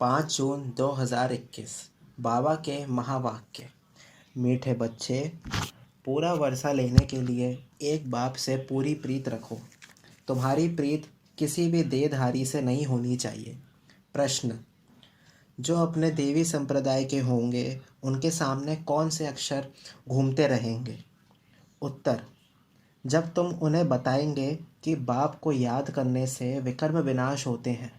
5 जून 2021। बाबा के महावाक्य। मीठे बच्चे, पूरा वर्षा लेने के लिए एक बाप से पूरी प्रीत रखो। तुम्हारी प्रीत किसी भी देहधारी से नहीं होनी चाहिए। प्रश्न: जो अपने देवी संप्रदाय के होंगे उनके सामने कौन से अक्षर घूमते रहेंगे? उत्तर: जब तुम उन्हें बताएंगे कि बाप को याद करने से विकर्म विनाश होते हैं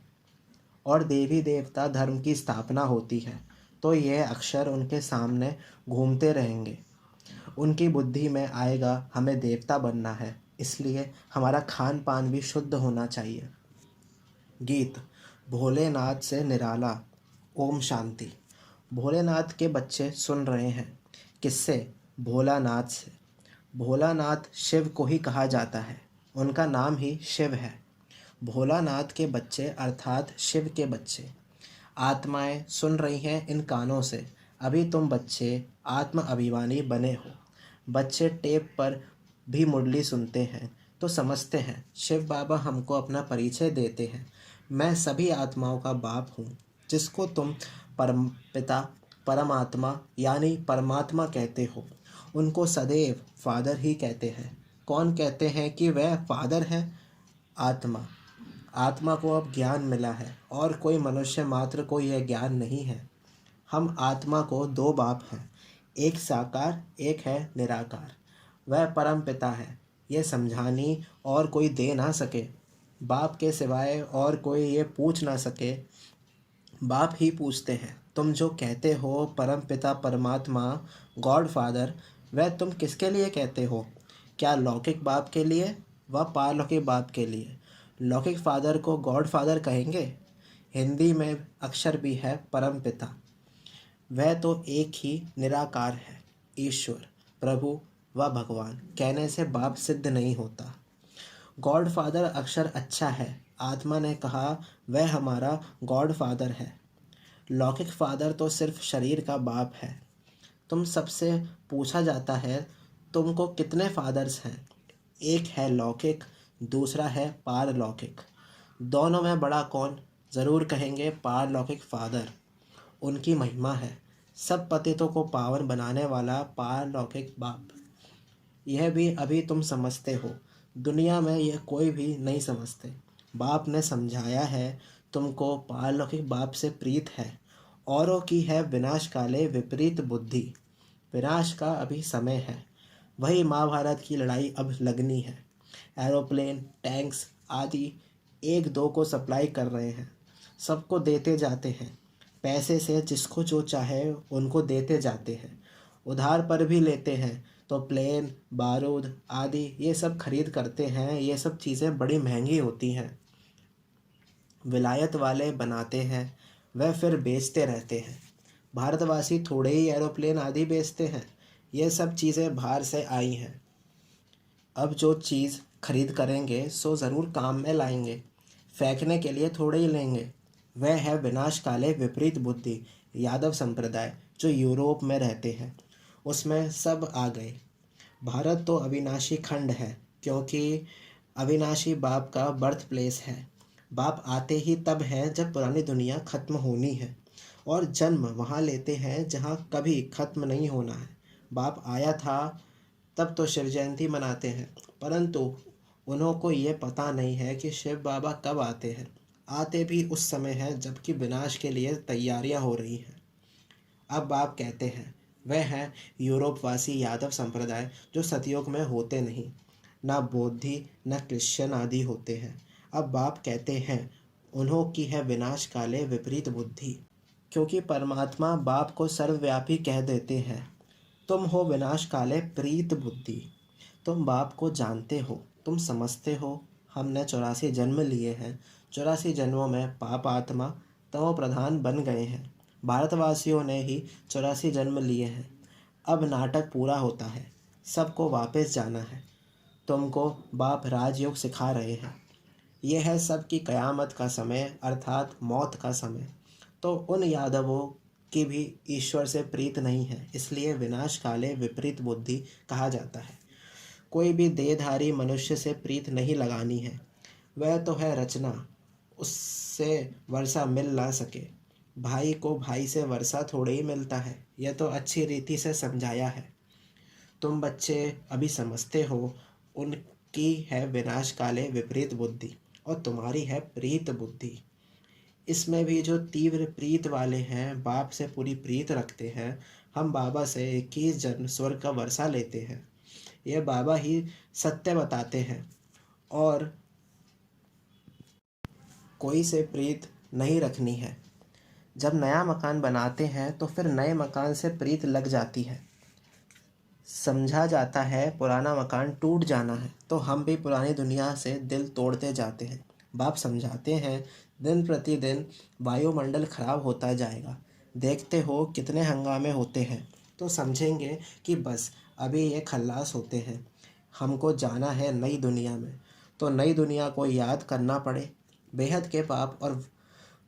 और देवी देवता धर्म की स्थापना होती है, तो यह अक्षर उनके सामने घूमते रहेंगे। उनकी बुद्धि में आएगा हमें देवता बनना है, इसलिए हमारा खान पान भी शुद्ध होना चाहिए। गीत। भोलेनाथ से निराला। ओम शांति। भोलेनाथ के बच्चे सुन रहे हैं। किससे? भोलानाथ से। भोलानाथ शिव को ही कहा जाता है, उनका नाम ही शिव है। भोलानाथ के बच्चे अर्थात शिव के बच्चे। आत्माएं सुन रही हैं इन कानों से। अभी तुम बच्चे आत्म अभिमानी बने हो। बच्चे टेप पर भी मुरली सुनते हैं तो समझते हैं शिव बाबा हमको अपना परिचय देते हैं। मैं सभी आत्माओं का बाप हूँ, जिसको तुम परम पिता परमात्मा यानी परमात्मा कहते हो, उनको सदैव फादर ही कहते हैं। कौन कहते हैं कि वह फादर है? आत्मा। आत्मा को अब ज्ञान मिला है और कोई मनुष्य मात्र को यह ज्ञान नहीं है। हम आत्मा को दो बाप हैं, एक साकार एक है निराकार। वह परम पिता है, यह समझानी और कोई दे ना सके। बाप के सिवाय और कोई ये पूछ ना सके, बाप ही पूछते हैं। तुम जो कहते हो परम पिता परमात्मा गॉड फादर, वह तुम किसके लिए कहते हो? क्या लौकिक बाप के लिए व पारलौकिक बाप के लिए? लौकिक फादर को गॉड फादर कहेंगे। हिंदी में अक्षर भी है परम पिता। वह तो एक ही निराकार है, ईश्वर प्रभु व भगवान। कहने से बाप सिद्ध नहीं होता। गॉड फादर अक्षर अच्छा है। आत्मा ने कहा वह हमारा गॉड फादर है। लौकिक फादर तो सिर्फ शरीर का बाप है। तुम सबसे पूछा जाता है तुमको कितने फादर्स हैं? एक है लौकिक, दूसरा है पारलौकिक। दोनों में बड़ा कौन? ज़रूर कहेंगे पारलौकिक फादर। उनकी महिमा है। सब पतितों को पावन बनाने वाला पारलौकिक बाप। यह भी अभी तुम समझते हो, दुनिया में यह कोई भी नहीं समझते। बाप ने समझाया है तुमको पारलौकिक बाप से प्रीत है। औरों की है विनाश काले विपरीत बुद्धि। विनाश का अभी समय है। वही महाभारत की लड़ाई अब लगनी है। एरोप्लेन, टैंक्स आदि एक दो को सप्लाई कर रहे हैं, सबको देते जाते हैं। पैसे से जिसको जो चाहे उनको देते जाते हैं। उधार पर भी लेते हैं तो प्लेन, बारूद आदि ये सब खरीद करते हैं। ये सब चीज़ें बड़ी महंगी होती हैं। विलायत वाले बनाते हैं, वह फिर बेचते रहते हैं। भारतवासी थोड़े ही एरोप्लेन आदि बेचते हैं। ये सब चीज़ें बाहर से आई हैं। अब जो चीज़ खरीद करेंगे सो ज़रूर काम में लाएंगे, फेंकने के लिए थोड़े ही लेंगे। वह है विनाश काले विपरीत बुद्धि। यादव संप्रदाय जो यूरोप में रहते हैं, उसमें सब आ गए। भारत तो अविनाशी खंड है, क्योंकि अविनाशी बाप का बर्थ प्लेस है। बाप आते ही तब हैं जब पुरानी दुनिया ख़त्म होनी है, और जन्म वहाँ लेते हैं जहाँ कभी ख़त्म नहीं होना है। बाप आया था तब तो शिव जयंती मनाते हैं, परंतु उन्हों को ये पता नहीं है कि शिव बाबा कब आते हैं। आते भी उस समय है जबकि विनाश के लिए तैयारियां हो रही हैं। अब बाप कहते हैं वह हैं यूरोपवासी यादव संप्रदाय जो सतयुग में होते नहीं, ना बौद्धि न क्रिश्चियन आदि होते हैं। अब बाप कहते हैं उन्हों की है विनाश काले विपरीत बुद्धि, क्योंकि परमात्मा बाप को सर्वव्यापी कह देते हैं। तुम हो विनाश काले प्रीत बुद्धि। तुम बाप को जानते हो, तुम समझते हो। हमने 84 जन्म लिए हैं। 84 जन्मों में पाप आत्मा तमो प्रधान बन गए हैं। भारतवासियों ने ही 84 जन्म लिए हैं। अब नाटक पूरा होता है, सबको वापस जाना है। तुमको बाप राजयोग सिखा रहे हैं। यह है सबकी कयामत का समय अर्थात मौत का समय। तो उन यादवों की भी ईश्वर से प्रीत नहीं है, इसलिए विनाश काले विपरीत बुद्धि कहा जाता है। कोई भी देहधारी मनुष्य से प्रीत नहीं लगानी है। वह तो है रचना, उससे वर्षा मिल ना सके। भाई को भाई से वर्षा थोड़े ही मिलता है, यह तो अच्छी रीति से समझाया है। तुम बच्चे अभी समझते हो, उनकी है विनाश काले विपरीत बुद्धि और तुम्हारी है प्रीत बुद्धि। इसमें भी जो तीव्र प्रीत वाले हैं, बाप से पूरी प्रीत रखते हैं, हम बाबा से 21 जन्म स्वर्ग का वर्षा लेते हैं। यह बाबा ही सत्य बताते हैं। और कोई से प्रीत नहीं रखनी है। जब नया मकान बनाते हैं तो फिर नए मकान से प्रीत लग जाती है। समझा जाता है पुराना मकान टूट जाना है, तो हम भी पुरानी दुनिया से दिल तोड़ते जाते हैं। बाप समझाते हैं, दिन प्रतिदिन वायुमंडल खराब होता जाएगा, देखते हो कितने हंगामे होते हैं, तो समझेंगे कि बस अभी ये खल्लास होते हैं। हमको जाना है नई दुनिया में, तो नई दुनिया को याद करना पड़े। बेहद के पाप और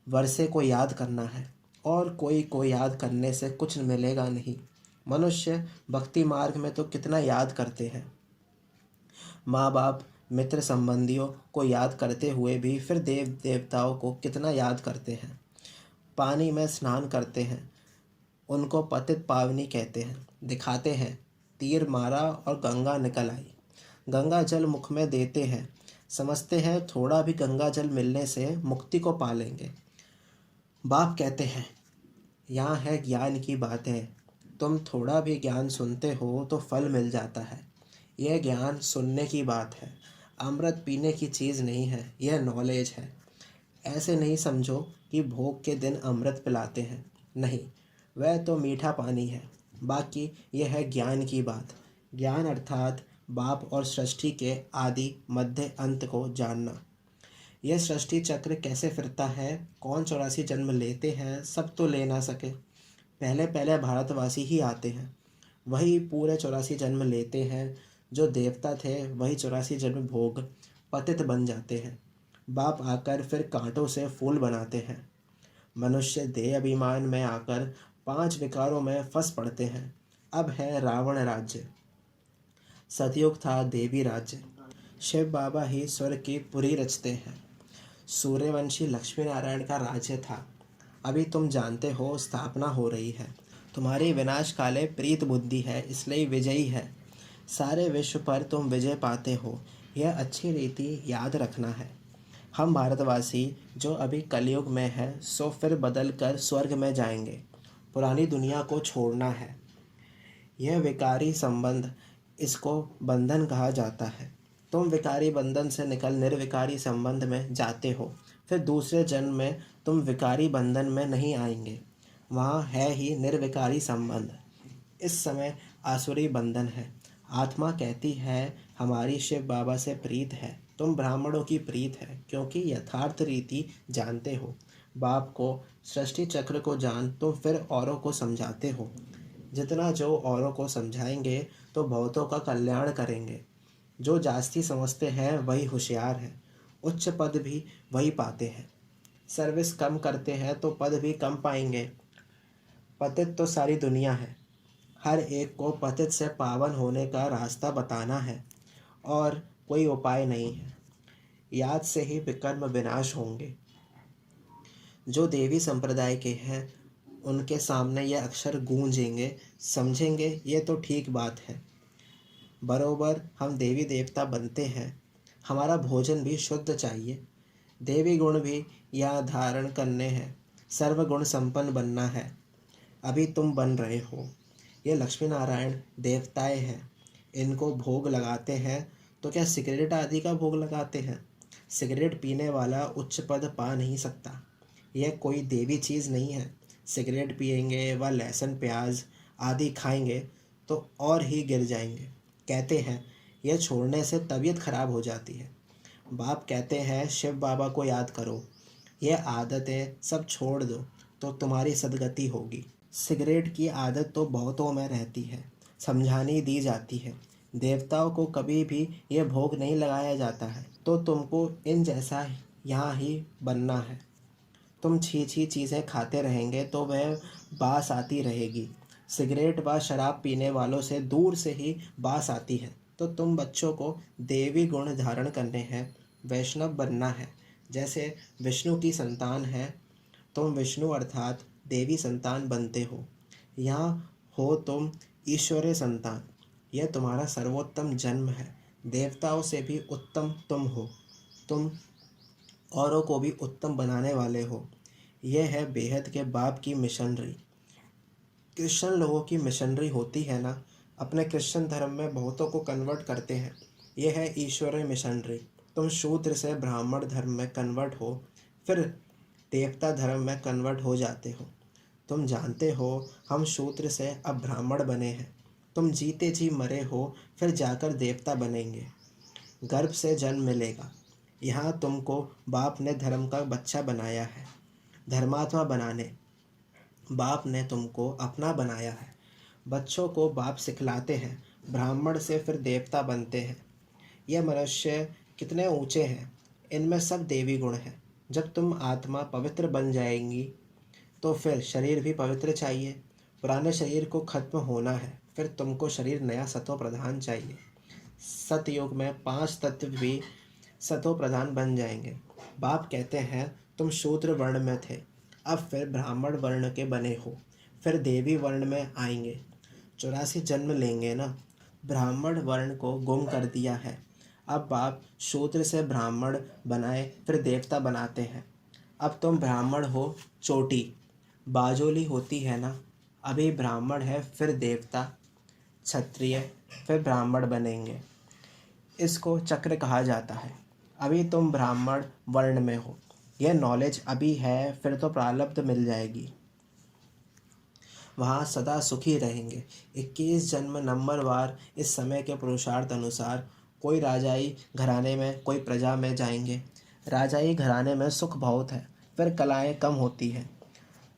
वर्षे को याद करना है, और कोई को याद करने से कुछ मिलेगा नहीं। मनुष्य भक्ति मार्ग में तो कितना याद करते हैं, माँ बाप मित्र संबंधियों को याद करते हुए भी फिर देव देवताओं को कितना याद करते हैं। पानी में स्नान करते हैं, उनको पतित पावनी कहते हैं, दिखाते हैं तीर मारा और गंगा निकल आई। गंगा जल मुख में देते हैं, समझते हैं थोड़ा भी गंगा जल मिलने से मुक्ति को पालेंगे। बाप कहते हैं, यहाँ है ज्ञान की बातें, तुम थोड़ा भी ज्ञान सुनते हो तो फल मिल जाता है। यह ज्ञान सुनने की बात है, अमृत पीने की चीज़ नहीं है, यह नॉलेज है। ऐसे नहीं समझो कि भोग के दिन अमृत पिलाते हैं, नहीं, वह तो मीठा पानी है। बाकी यह है ज्ञान की बात। ज्ञान अर्थात बाप और सृष्टि के आदि मध्य अंत को जानना। यह सृष्टि चक्र कैसे फिरता है, कौन 84 जन्म लेते हैं, सब तो ले ना सके। पहले पहले भारतवासी ही आते हैं, वही पूरे 84 जन्म लेते हैं। जो देवता थे वही 84 जन्म भोग पतित बन जाते हैं। बाप आकर फिर कांटों से फूल बनाते हैं। मनुष्य देह अभिमान में आकर 5 विकारों में फंस पड़ते हैं। अब है रावण राज्य, सतयुग था देवी राज्य। शिव बाबा ही स्वर्ग की पुरी रचते हैं। सूर्यवंशी लक्ष्मी नारायण का राज्य था, अभी तुम जानते हो स्थापना हो रही है। तुम्हारी विनाश काले प्रीत बुद्धि है, इसलिए विजयी है। सारे विश्व पर तुम विजय पाते हो, यह अच्छी रीति याद रखना है। हम भारतवासी जो अभी कलयुग में हैं, सो फिर बदल कर स्वर्ग में जाएंगे। पुरानी दुनिया को छोड़ना है। यह विकारी संबंध, इसको बंधन कहा जाता है। तुम विकारी बंधन से निकल निर्विकारी संबंध में जाते हो, फिर दूसरे जन्म में तुम विकारी बंधन में नहीं आएंगे, वहाँ है ही निर्विकारी संबंध। इस समय आसुरी बंधन है। आत्मा कहती है हमारी शिव बाबा से प्रीत है, तुम ब्राह्मणों की प्रीत है, क्योंकि यथार्थ रीति जानते हो। बाप को सृष्टि चक्र को जान तो फिर औरों को समझाते हो। जितना जो औरों को समझाएंगे तो बहुतों का कल्याण करेंगे। जो जास्ती समझते हैं वही होशियार है, उच्च पद भी वही पाते हैं। सर्विस कम करते हैं तो पद भी कम पाएंगे। पतित तो सारी दुनिया है, हर एक को पतित से पावन होने का रास्ता बताना है, और कोई उपाय नहीं है। याद से ही विकर्म विनाश होंगे। जो देवी संप्रदाय के हैं उनके सामने ये अक्षर गूंजेंगे, समझेंगे ये तो ठीक बात है। बरोबर हम देवी देवता बनते हैं, हमारा भोजन भी शुद्ध चाहिए। देवी गुण भी यहाँ धारण करने हैं, सर्वगुण संपन्न बनना है। अभी तुम बन रहे हो। ये लक्ष्मी नारायण देवताएं हैं, इनको भोग लगाते हैं तो क्या सिगरेट आदि का भोग लगाते हैं? सिगरेट पीने वाला उच्च पद पा नहीं सकता, यह कोई देवी चीज़ नहीं है। सिगरेट पिएंगे व लहसुन प्याज आदि खाएंगे तो और ही गिर जाएंगे। कहते हैं यह छोड़ने से तबीयत खराब हो जाती है। बाप कहते हैं शिव बाबा को याद करो, यह आदतें सब छोड़ दो तो तुम्हारी सदगति होगी। सिगरेट की आदत तो बहुतों में रहती है, समझानी दी जाती है। देवताओं को कभी भी यह भोग नहीं लगाया जाता है, तो तुमको इन जैसा यहाँ ही बनना है। तुम छी छी चीज़ें खाते रहेंगे तो वह बास आती रहेगी। सिगरेट व शराब पीने वालों से दूर से ही बास आती है। तो तुम बच्चों को देवी गुण धारण करने हैं, वैष्णव बनना है। जैसे विष्णु की संतान है तुम विष्णु अर्थात देवी संतान बनते हो। यहाँ हो तुम ईश्वरीय संतान। यह तुम्हारा सर्वोत्तम जन्म है। देवताओं से भी उत्तम तुम हो। तुम औरों को भी उत्तम बनाने वाले हो। यह है बेहद के बाप की मिशनरी। क्रिश्चियन लोगों की मिशनरी होती है ना, अपने क्रिश्चियन धर्म में बहुतों को कन्वर्ट करते हैं। यह है ईश्वरीय मिशनरी। तुम शूद्र से ब्राह्मण धर्म में कन्वर्ट हो, फिर देवता धर्म में कन्वर्ट हो जाते हो। तुम जानते हो हम शूद्र से अब ब्राह्मण बने हैं। तुम जीते जी मरे हो, फिर जाकर देवता बनेंगे। गर्भ से जन्म मिलेगा। यहाँ तुमको बाप ने धर्म का बच्चा बनाया है, धर्मात्मा बनाने। बाप ने तुमको अपना बनाया है। बच्चों को बाप सिखलाते हैं, ब्राह्मण से फिर देवता बनते हैं। यह मनुष्य कितने ऊंचे हैं, इनमें सब देवी गुण हैं। जब तुम आत्मा पवित्र बन जाएंगी तो फिर शरीर भी पवित्र चाहिए। पुराने शरीर को खत्म होना है, फिर तुमको शरीर नया सत्व प्रधान चाहिए। सतयुग में 5 तत्व भी सतो प्रधान बन जाएंगे। बाप कहते हैं तुम शूद्र वर्ण में थे, अब फिर ब्राह्मण वर्ण के बने हो, फिर देवी वर्ण में आएंगे। 84 जन्म लेंगे ना। ब्राह्मण वर्ण को गुम कर दिया है, अब बाप शूद्र से ब्राह्मण बनाए फिर देवता बनाते हैं। अब तुम ब्राह्मण हो, चोटी बाजोली होती है ना। अभी ब्राह्मण है, फिर देवता, क्षत्रिय, फिर ब्राह्मण बनेंगे। इसको चक्र कहा जाता है। अभी तुम ब्राह्मण वर्ण में हो, यह नॉलेज अभी है, फिर तो प्रारब्ध मिल जाएगी, वहाँ सदा सुखी रहेंगे। 21 जन्म नंबरवार इस समय के पुरुषार्थ अनुसार कोई राजाई घराने में, कोई प्रजा में जाएंगे। राजाई घराने में सुख बहुत है, फिर कलाएं कम होती हैं।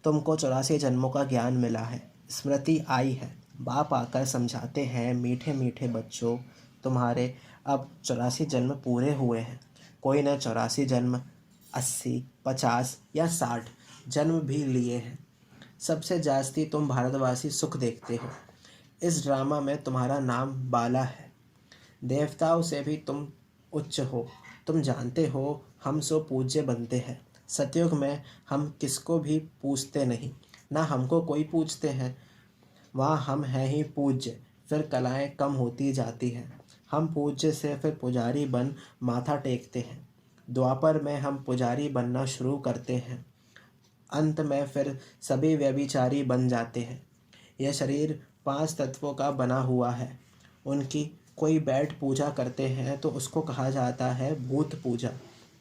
तुमको 84 जन्मों का ज्ञान मिला है, स्मृति आई है। बाप आकर समझाते हैं, मीठे मीठे बच्चों, तुम्हारे अब 84 जन्म पूरे हुए हैं। कोई ने 84 जन्म 80, 50 या 60 जन्म भी लिए हैं। सबसे जास्ती तुम भारतवासी सुख देखते हो। इस ड्रामा में तुम्हारा नाम बाला है। देवताओं से भी तुम उच्च हो। तुम जानते हो हम सो पूज्य बनते हैं। सतयुग में हम किसको भी पूछते नहीं, ना हमको कोई पूछते हैं। वहाँ हम हैं ही पूज्य, फिर कलाएं कम होती जाती हैं। हम पूज्य से फिर पुजारी बन माथा टेकते हैं। द्वापर में हम पुजारी बनना शुरू करते हैं, अंत में फिर सभी व्यभिचारी बन जाते हैं। यह शरीर 5 तत्वों का बना हुआ है। उनकी कोई बैठ पूजा करते हैं तो उसको कहा जाता है भूत पूजा।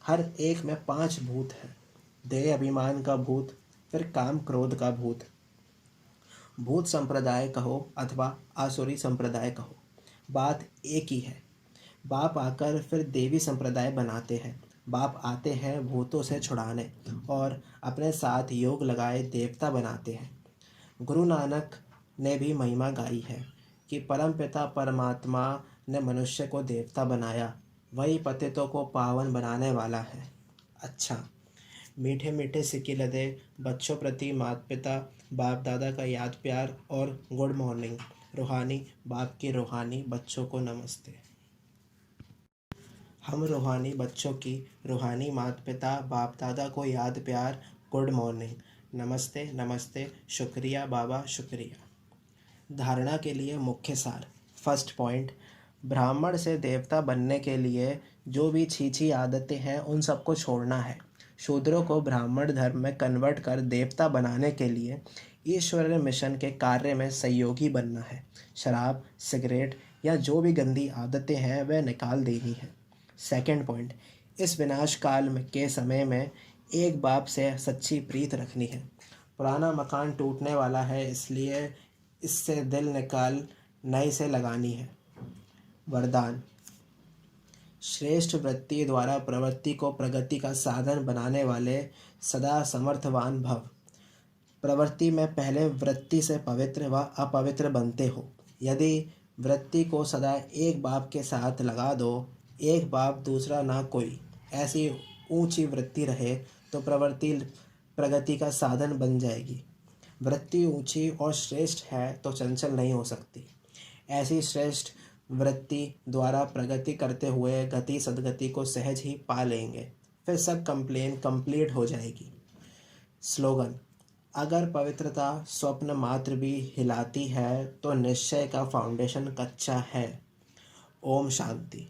हर एक में 5 भूत हैं। देह अभिमान का भूत, फिर काम क्रोध का भूत। भूत संप्रदाय कहो अथवा आसुरी संप्रदाय कहो, बात एक ही है। बाप आकर फिर देवी संप्रदाय बनाते हैं। बाप आते हैं भूतों से छुड़ाने और अपने साथ योग लगाए देवता बनाते हैं। गुरु नानक ने भी महिमा गाई है कि परमपिता परमात्मा ने मनुष्य को देवता बनाया, वही पतितों को पावन बनाने वाला है। अच्छा, मीठे मीठे सिक्के लदे बच्चों प्रति माता पिता बाप दादा का याद प्यार और गुड मॉर्निंग। रूहानी बाप के रूहानी बच्चों को नमस्ते। हम रूहानी बच्चों की रूहानी माता पिता बाप दादा को याद प्यार, गुड मॉर्निंग, नमस्ते नमस्ते, शुक्रिया बाबा शुक्रिया। धारणा के लिए मुख्य सार। फर्स्ट पॉइंट, ब्राह्मण से देवता बनने के लिए जो भी छीछी आदतें हैं उन सबको छोड़ना है। शूद्रों को ब्राह्मण धर्म में कन्वर्ट कर देवता बनाने के लिए ईश्वरीय मिशन के कार्य में सहयोगी बनना है। शराब, सिगरेट या जो भी गंदी आदतें हैं वह निकाल देनी है। सेकंड पॉइंट, इस विनाश काल के समय में एक बाप से सच्ची प्रीत रखनी है। पुराना मकान टूटने वाला है, इसलिए इससे दिल निकाल नए से लगानी है। वरदान, श्रेष्ठ वृत्ति द्वारा प्रवृत्ति को प्रगति का साधन बनाने वाले सदा समर्थवान भव। प्रवृत्ति में पहले वृत्ति से पवित्र व अपवित्र बनते हो। यदि वृत्ति को सदा एक बाप के साथ लगा दो, एक बाप दूसरा ना कोई, ऐसी ऊंची वृत्ति रहे तो प्रवृत्ति प्रगति का साधन बन जाएगी। वृत्ति ऊंची और श्रेष्ठ है तो चंचल नहीं हो सकती। ऐसी श्रेष्ठ वृत्ति द्वारा प्रगति करते हुए गति सद्गति को सहज ही पा लेंगे, फिर सब कंप्लेन कंप्लीट हो जाएगी। स्लोगन: अगर पवित्रता स्वप्न मात्र भी हिलाती है तो निश्चय का फाउंडेशन कच्चा है। ओम शांति।